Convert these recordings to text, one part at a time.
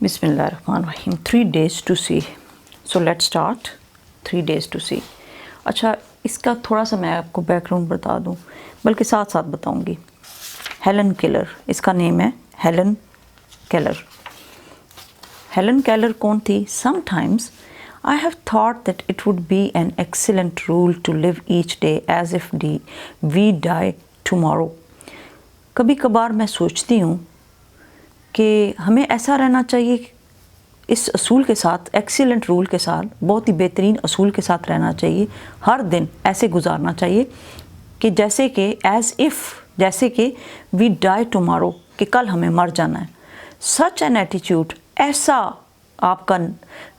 बिस्मिल्लाहिर्रहमानिर्रहीम 3 days to see. So let's start 3 days to see. अच्छा, इसका थोड़ा सा मैं आपको बैकग्राउंड बता दूं, बल्कि साथ साथ बताऊंगी. हेलन केलर, इसका नेम है हेलन केलर. हेलन केलर कौन थी? Sometimes I have thought that it would be an excellent rule to live each day as if we die tomorrow. कभी कभार मैं सोचती हूँ कि हमें ऐसा रहना चाहिए, इस असूल के साथ, एक्सीलेंट रूल के साथ, बहुत ही बेहतरीन असूल के साथ रहना चाहिए. हर दिन ऐसे गुजारना चाहिए कि जैसे कि जैसे कि वी डाई टुमारो, कि कल हमें मर जाना है. सच एन एटीट्यूड, ऐसा आपका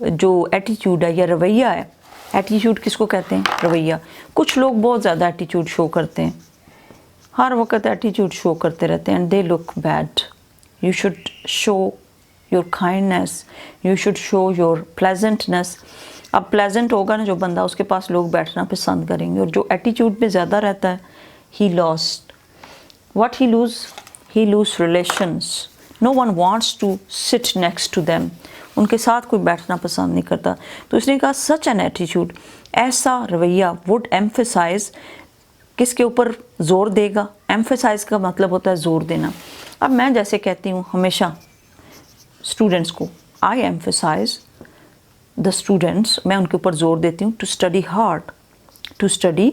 जो एटीट्यूड है या रवैया है. एटीट्यूड किसको कहते हैं? रवैया. कुछ लोग बहुत ज़्यादा एटीट्यूड शो करते हैं, हर वक्त एटीट्यूड शो करते रहते हैं, and they look bad. You should show your kindness, you should show your pleasantness. अब pleasant होगा ना जो बंदा, उसके पास लोग बैठना पसंद करेंगे. और जो एटीट्यूड पे ज़्यादा रहता है, he lost. What he lose? He lose relations. No one wants to sit next to them. उनके साथ कोई बैठना पसंद नहीं करता. तो इसने कहा such an attitude, ऐसा रवैया would emphasize, किसके ऊपर ज़ोर देगा? emphasize का मतलब होता है ज़ोर देना. अब मैं जैसे कहती हूँ हमेशा स्टूडेंट्स को, आई एम्फेसाइज द स्टूडेंट्स, मैं उनके ऊपर ज़ोर देती हूँ to study hard, to study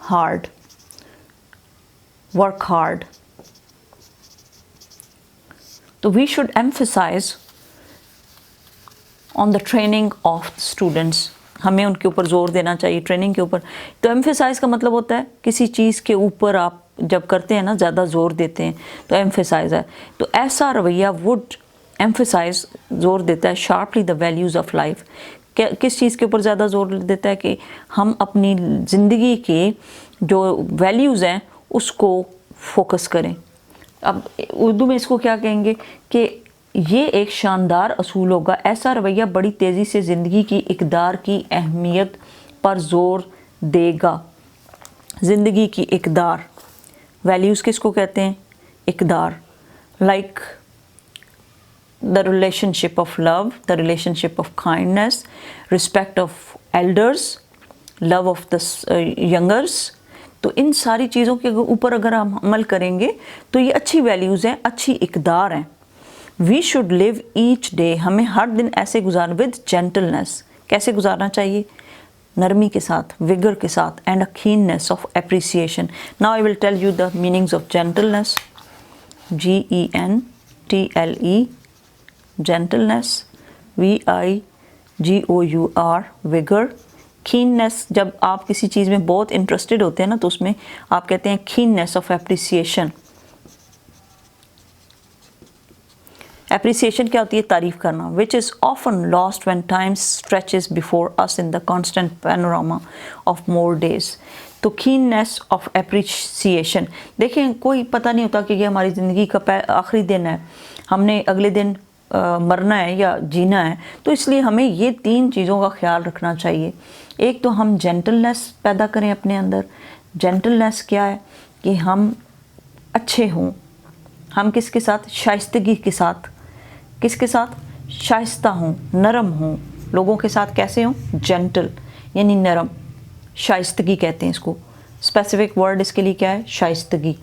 hard, work hard. तो we should emphasise on the training of students. हमें उनके ऊपर ज़ोर देना चाहिए, ट्रेनिंग के ऊपर. तो एम्फेसाइज का मतलब होता है किसी चीज़ के ऊपर आप जब करते हैं ना, ज़्यादा ज़ोर देते हैं, तो एम्फेसाइज है. तो ऐसा रवैया वुड एम्फेसाइज, ज़ोर देता है sharply the values of life. किस चीज़ के ऊपर ज़्यादा ज़ोर देता है? कि हम अपनी ज़िंदगी के जो वैल्यूज़ हैं उसको फोकस करें. अब उर्दू में इसको क्या कहेंगे कि ये एक शानदार असूल होगा. ऐसा रवैया बड़ी तेज़ी से ज़िंदगी की इक़दार की अहमियत पर ज़ोर देगा. ज़िंदगी की इक़दार, वैल्यूज़ किसको कहते हैं? इक़दार. Like the relationship of love, the relationship of kindness, respect of elders, love of the youngers. तो इन सारी चीज़ों के ऊपर अगर हम अमल करेंगे तो ये अच्छी वैल्यूज़ हैं, अच्छी इक़दार हैं. We should live each day, हमें हर दिन ऐसे गुजार विद जेंटलनेस. कैसे गुजारना चाहिए? नरमी के साथ, विगर के साथ, and a keenness of appreciation. Now I will tell you the meanings of gentleness. GENTLE, gentleness. VIGOUR, vigour. Keenness, जब आप किसी चीज़ में बहुत इंटरेस्टेड होते हैं ना, तो उसमें आप कहते हैं कीननेस ऑफ एप्रिसिएशन. एप्रिसिएशन क्या होती है? तारीफ़ करना. Which is often lost when time stretches before us in the constant panorama of more days. तो कीननेस ऑफ एप्रिसिएशन. देखें, कोई पता नहीं होता कि ये हमारी ज़िंदगी का आखिरी दिन है, हमने अगले दिन मरना है या जीना है. तो इसलिए हमें ये 3 चीज़ों का ख्याल रखना चाहिए. एक तो हम जेंटलनेस पैदा करें अपने अंदर. जेंटलनेस क्या है? कि हम अच्छे हों. हम किसके साथ? शाइस्तगी के साथ. किसके साथ? शाइस्ता हों, नरम हों. लोगों के साथ कैसे हों? जेंटल, यानी नरम. शाइस्तगी कहते हैं इसको. स्पेसिफिक वर्ड इसके लिए क्या है? शाइस्तगी.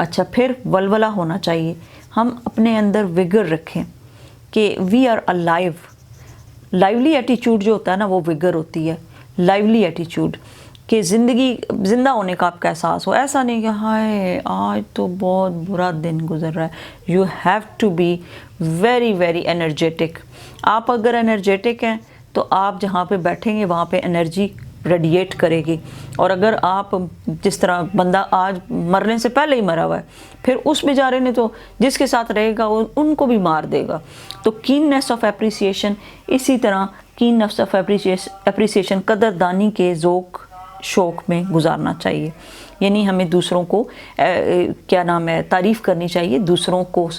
अच्छा, फिर वलवला होना चाहिए. हम अपने अंदर विगर रखें कि we are alive. Lively attitude जो होता है ना, वो विगर होती है. लाइवली एटीट्यूड कि ज़िंदगी, ज़िंदा होने का आपका एहसास हो. ऐसा नहीं कि हाय आज तो बहुत बुरा दिन गुजर रहा है. You have to be very very energetic. आप अगर एनर्जेटिक हैं तो आप जहाँ पे बैठेंगे वहाँ पे एनर्जी रेडिएट करेगी. और अगर आप, जिस तरह बंदा आज मरने से पहले ही मरा हुआ है, फिर उस बेचारे ने तो जिसके साथ रहेगा उनको भी मार देगा. तो कीननेस ऑफ एप्रिसिएशन, इसी तरह कीननेस ऑफ एप्रिसिएशन, कदरदानी के ज़ौक़ शौक़ में गुजारना चाहिए. यानी हमें दूसरों को क्या नाम है, तारीफ़ करनी चाहिए, दूसरों को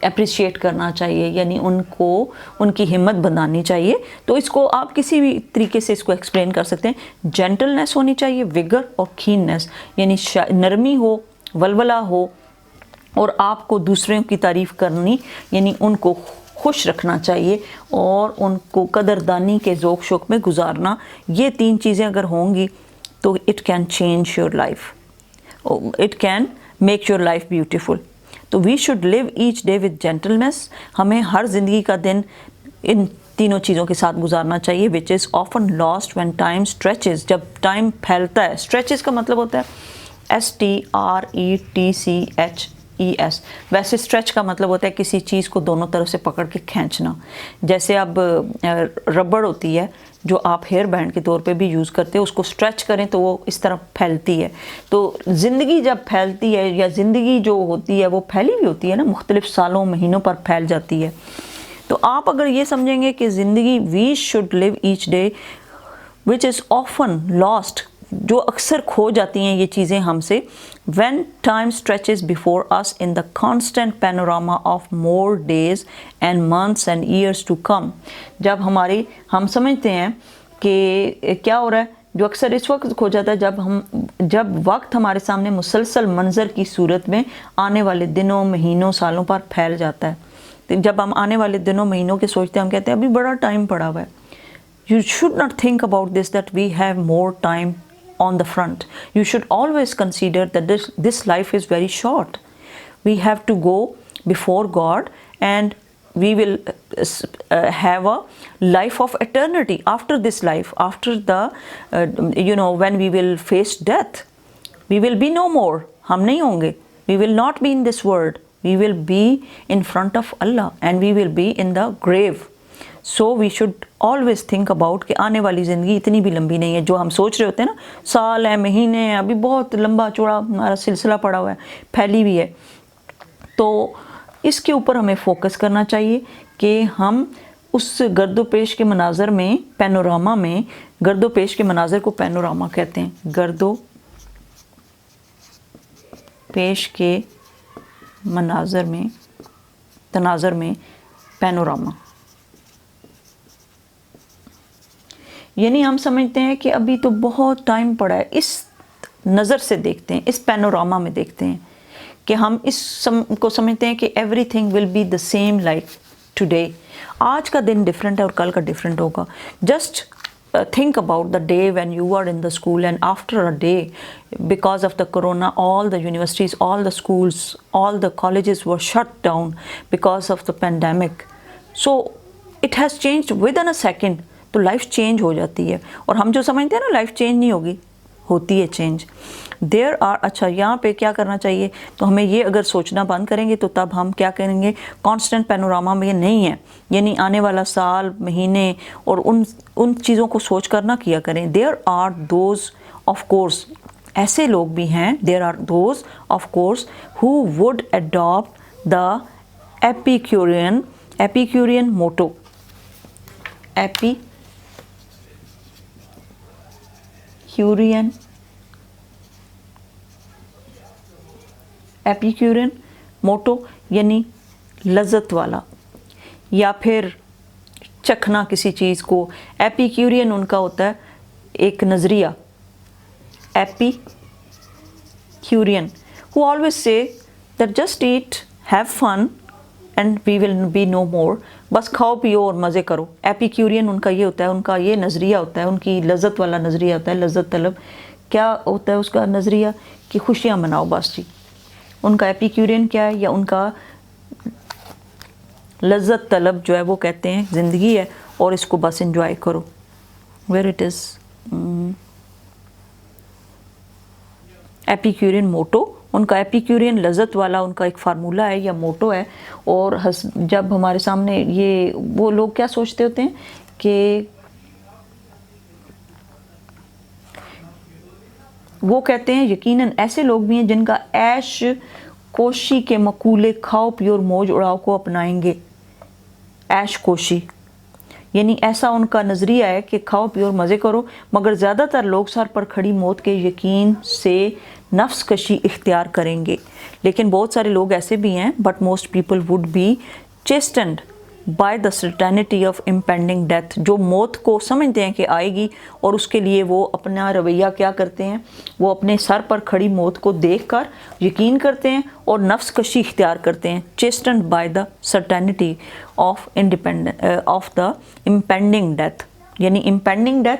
अप्रिशिएट करना चाहिए, यानी उनको, उनकी हिम्मत बनानी चाहिए. तो इसको आप किसी भी तरीके से इसको एक्सप्लेन कर सकते हैं. जेंटलनेस होनी चाहिए, विगर और कीननेस, यानी नरमी हो, वलवला हो, اور آپ کو دوسروں کی تعریف کرنی یعنی ان کو خوش رکھنا چاہیے اور ان کو قدردانی کے ذوق شوق میں گزارنا. یہ 3 چیزیں اگر ہوں گی تو it can change your life, it can make your life beautiful. تو we should live each day with gentleness. ہمیں ہر زندگی کا دن ان تینوں چیزوں کے ساتھ گزارنا چاہیے. Which is often lost when time stretches. جب ٹائم پھیلتا ہے, اسٹریچز کا مطلب ہوتا ہے STRECHES. ویسے اسٹریچ کا مطلب ہوتا ہے کسی چیز کو دونوں طرف سے پکڑ کے کھینچنا. جیسے اب ربڑ ہوتی ہے جو آپ ہیئر بینڈ کے طور پہ بھی یوز کرتے ہیں, اس کو اسٹریچ کریں تو وہ اس طرح پھیلتی ہے. تو زندگی جب پھیلتی ہے یا زندگی جو ہوتی ہے وہ پھیلی ہوئی ہوتی ہے نا, مختلف سالوں مہینوں پر پھیل جاتی ہے. تو آپ اگر یہ سمجھیں گے کہ زندگی we should live each day which is often lost, جو اکثر کھو جاتی ہیں یہ چیزیں ہم سے, when time stretches before us in the constant panorama of more days and months and years to come. جب ہم سمجھتے ہیں کہ کیا ہو رہا ہے, جو اکثر اس وقت کھو جاتا ہے جب وقت ہمارے سامنے مسلسل منظر کی صورت میں آنے والے دنوں مہینوں سالوں پر پھیل جاتا ہے. جب ہم آنے والے دنوں مہینوں کے سوچتے ہیں, ہم کہتے ہیں ابھی بڑا ٹائم پڑا ہوا ہے. You should not think about this that we have more time on the front. You should always consider that this life is very short. We have to go before God and we will have a life of eternity after this life, after the when we will face death. We will be no more. ہم نہیں ہوں گے. We will not be in this world. We will be in front of Allah and we will be in the grave. So we should always think about کہ آنے والی زندگی اتنی بھی لمبی نہیں ہے جو ہم سوچ رہے ہوتے ہیں نا, سال ہے, مہینے ہیں, ابھی بہت لمبا چوڑا ہمارا سلسلہ پڑا ہوا ہے, پھیلی ہوئی ہے. تو اس کے اوپر ہمیں فوکس کرنا چاہیے کہ ہم اس گرد و پیش کے مناظر میں, پینوراما میں, گرد و پیش کے مناظر کو پینوراما کہتے ہیں, گرد و پیش کے تناظر میں پینوراما. یعنی ہم سمجھتے ہیں کہ ابھی تو بہت ٹائم پڑا ہے, اس نظر سے دیکھتے ہیں, اس پینوراما میں دیکھتے ہیں کہ ہم اس کو سمجھتے ہیں کہ everything will be the same like today. آج کا دن ڈفرینٹ ہے اور کل کا ڈفرینٹ ہوگا. Just think about the day when you were in the school and after a day, because of the corona, all the universities, all the schools, all the colleges were shut down because of the pandemic. So it has changed within a second. تو life change ہو جاتی ہے, اور ہم جو سمجھتے ہیں نا life change نہیں ہوگی, ہوتی ہے چینج. There are. اچھا یہاں پہ کیا کرنا چاہیے, تو ہمیں یہ اگر سوچنا بند کریں گے تو تب ہم کیا کریں گے, کانسٹنٹ پینوراما میں یہ نہیں ہے, یعنی آنے والا سال, مہینے اور ان چیزوں کو سوچ کر نہ کیا کریں. There are those of course, ایسے لوگ بھی ہیں, there are those of course who would adopt the epicurean motto. Epicurean motto یعنی لذت والا یا پھر چکھنا کسی چیز کو. ایپیکیورین ان کا ہوتا ہے ایک نظریہ. ایپیکیورین who always say that just eat, have fun and we will be no more. بس کھاؤ پیو اور مزے کرو. ایپیکیورین ان کا یہ ہوتا ہے, ان کا یہ نظریہ ہوتا ہے, ان کی لذت والا نظریہ ہوتا ہے, لذت طلب. کیا ہوتا ہے اس کا نظریہ, کہ خوشیاں مناؤ بس جی. ان کا ایپیکیورین کیا ہے, یا ان کا لذت طلب جو ہے وہ کہتے ہیں زندگی ہے اور اس کو بس انجوائے کرو. Where it is epicurean motto. ان کا ایپیکیورین لذت والا ان کا ایک فارمولہ ہے یا موٹو ہے. اور جب ہمارے سامنے یہ وہ لوگ کیا سوچتے ہوتے ہیں کہ وہ کہتے ہیں یقیناً ایسے لوگ بھی ہیں جن کا عیش کوشی کے مقولے کھاؤ پیو اور موج اڑاؤ کو اپنائیں گے. عیش کوشی یعنی ایسا ان کا نظریہ ہے کہ کھاؤ پیو اور مزے کرو, مگر زیادہ تر لوگ سر پر کھڑی موت کے یقین سے نفس کشی اختیار کریں گے. لیکن بہت سارے لوگ ایسے بھی ہیں, but most people would be chastened by the certainty of impending death, जो मौत को समझते हैं कि आएगी और उसके लिए वो अपना रवैया क्या करते हैं, वो अपने सर पर खड़ी मौत को देखकर यकीन करते हैं और नफ्स कशी इख्तियार करते हैं। Chastened by the certainty of the impending death, यानी इम्पेंडिंग डेथ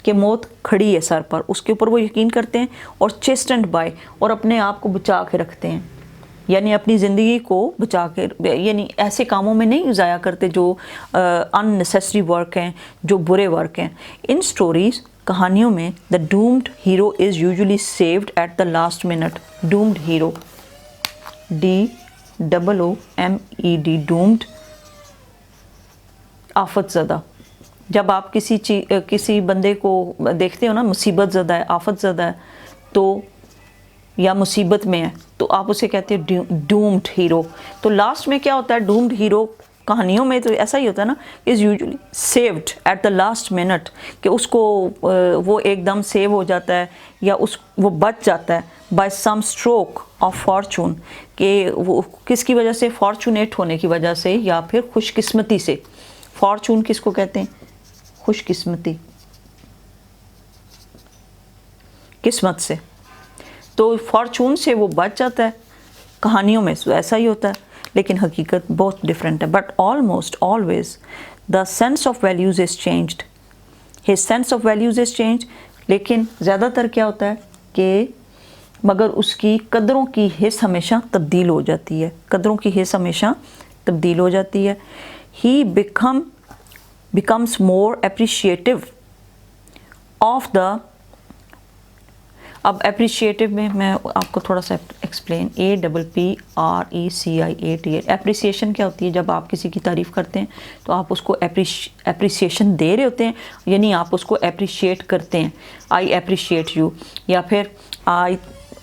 कि मौत खड़ी है सर पर, उसके ऊपर वो यकीन करते हैं। और चेस्टन्ड बाय, और अपने आप को बचा के रखते हैं, यानी अपनी ज़िंदगी को बचा के, यानी ऐसे कामों में नहीं ज़ाया करते जो अननेसेसरी वर्क हैं, जो बुरे वर्क हैं। इन स्टोरीज़, कहानियों में, the doomed hero is usually saved at the last minute. Doomed hero, DOOMED, doomed, आफत ज़दा। जब आप किसी बंदे को देखते हो ना, मुसीबत ज़दा है, आफत ज़दा है, तो या मुसीबत में है, तो आप उसे कहते हैं डूम्ड हीरो। तो लास्ट में क्या होता है, डूम्ड हीरो कहानियों में तो ऐसा ही होता है ना, is usually saved at the last minute, कि उसको वो एकदम सेव हो जाता है या वो बच जाता है by some stroke of fortune, कि वो किसकी वजह से, फॉर्चुनेट होने की वजह से या फिर खुशकिस्मती से। फॉर्चून किसको कहते हैं, खुशकिस्मती, किस्मत से। तो फॉर्चून से वो बच जाता है, कहानियों में ऐसा ही होता है, लेकिन हकीकत बहुत डिफरेंट है। But almost always the sense of values is changed, his sense of values is changed. लेकिन ज़्यादातर क्या होता है कि मगर उसकी कदरों की हिस्स हमेशा तब्दील हो जाती है, कदरों की हिस्स हमेशा तब्दील हो जाती है। ही becomes more appreciative of the, अब appreciative में मैं आपको थोड़ा सा एक्सप्लेन, APPRECIATE, एप्रिसिएशन क्या होती है, जब आप किसी की तारीफ़ करते हैं तो आप उसको एप्रिसिएशन दे रहे होते हैं, यानी आप उसको एप्रिशिएट करते हैं, आई एप्रिशिएट यू, या फिर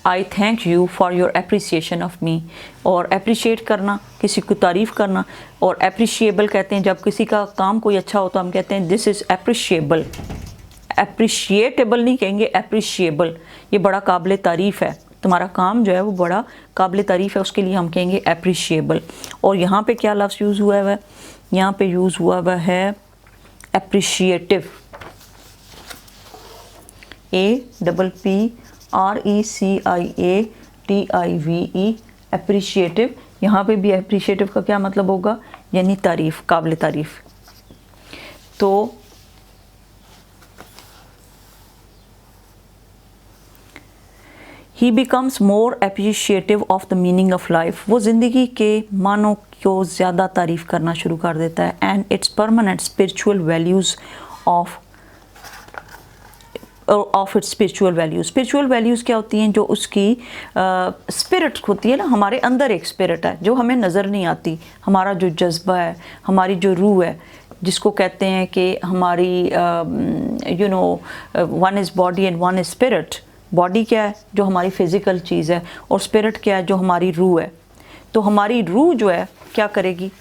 आई thank you for your appreciation of me. और एप्रिशिएट करना, किसी को तारीफ़ करना। और एप्रिशिएबल कहते हैं जब किसी का काम कोई अच्छा हो तो हम कहते हैं दिस इज़ एप्रिशिएबल। एप्रिशिएटेबल नहीं कहेंगे, एप्रिशिएबल, ये बड़ा काबिल तारीफ़ है, तुम्हारा काम जो है वो बड़ा काबिल तारीफ़ है, उसके लिए हम कहेंगे एप्रिशिएबल। और यहाँ पे क्या लफ्ज़ यूज़ हुआ है, यहाँ पे यूज़ हुआ हुआ है एप्रिशिएटिव, APPRECIATIVE, एप्रिशिएटिव। यहाँ पे भी एप्रिशिएटिव का क्या मतलब होगा, यानी तारीफ़, काबिल तारीफ़। तो ही becomes more appreciative of the meaning of life, वो ज़िंदगी के मानों को ज़्यादा तारीफ़ करना शुरू कर देता है। And it's permanent spiritual values of its spiritual values. Spiritual values क्या होती हैं, जो उसकी स्पिरिट होती है ना, हमारे अंदर एक स्पिरिट है जो हमें नज़र नहीं आती, हमारा जो जज्बा है, हमारी जो रूह है, जिसको कहते हैं कि हमारी one is body and one is spirit. Body क्या है, जो हमारी फ़िज़िकल चीज़ है, और स्पिरिट क्या है, जो हमारी रूह है। तो हमारी रूह जो है क्या करेगी,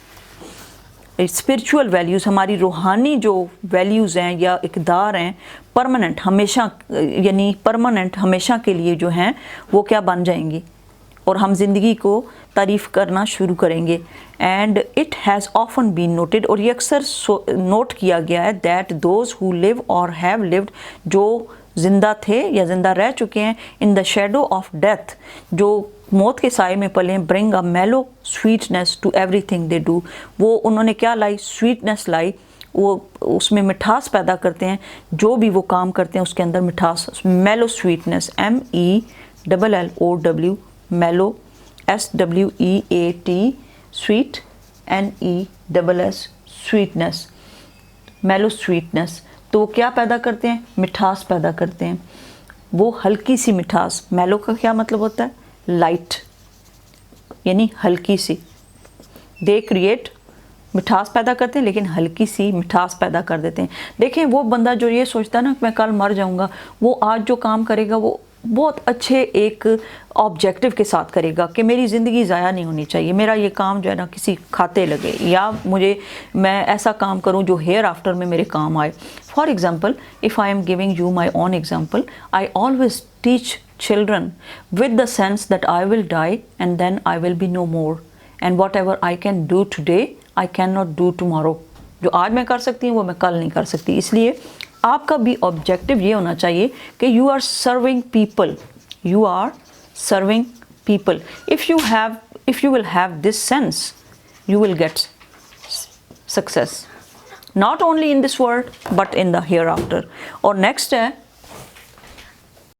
स्पिरिचुअल वैल्यूज़, हमारी रूहानी जो वैल्यूज़ हैं या इक़दार हैं, परमानेंट, हमेशा, यानी परमानेंट, हमेशा के लिए जो हैं वो क्या बन जाएंगी, और हम ज़िंदगी को तारीफ़ करना शुरू करेंगे। And it has often been noted, और ये अक्सर नोट किया गया है, that those who live or have lived, जो ज़िंदा थे या ज़िंदा रह चुके हैं, in the shadow of death, जो मौत के साए में पले, bring a mellow sweetness to everything they do, वो उन्होंने क्या लाई, स्वीटनेस लाई, वो उसमें मिठास पैदा करते हैं, जो भी वो काम करते हैं उसके अंदर मिठास, मेलो स्वीटनेस, MELLOW, मेलो, SWEET, स्वीट, NESS, स्वीटनेस, मेलो स्वीटनेस। तो वो क्या पैदा करते हैं, मिठास पैदा करते हैं, वो हल्की सी मिठास। मेलो का क्या मतलब होता है, लाइट, यानी हल्की सी। दे क्रिएट, मिठास पैदा करते हैं, लेकिन हल्की सी मिठास पैदा कर देते हैं। देखें, वो बंदा जो ये सोचता है ना कि मैं कल मर जाऊंगा, वो आज जो काम करेगा वो बहुत अच्छे एक ऑब्जेक्टिव के साथ करेगा कि मेरी ज़िंदगी ज़ाया नहीं होनी चाहिए, मेरा ये काम जो है ना किसी खाते लगे, या मैं ऐसा काम करूं जो हेयर आफ्टर में मेरे काम आए। For example, if I am giving you my own example, I always teach children with the sense that I will die and then I will be no more, and what ever I can do today I can not do tomorrow. جو آج میں کر سکتی ہوں وہ میں کل نہیں کر سکتی. اس لیے آپ کا بھی آبجیکٹو یہ ہونا چاہیے کہ you are serving people, you are serving people. if you will have this sense, you will get success not only in this world but in the hereafter. اور نیکسٹ ہے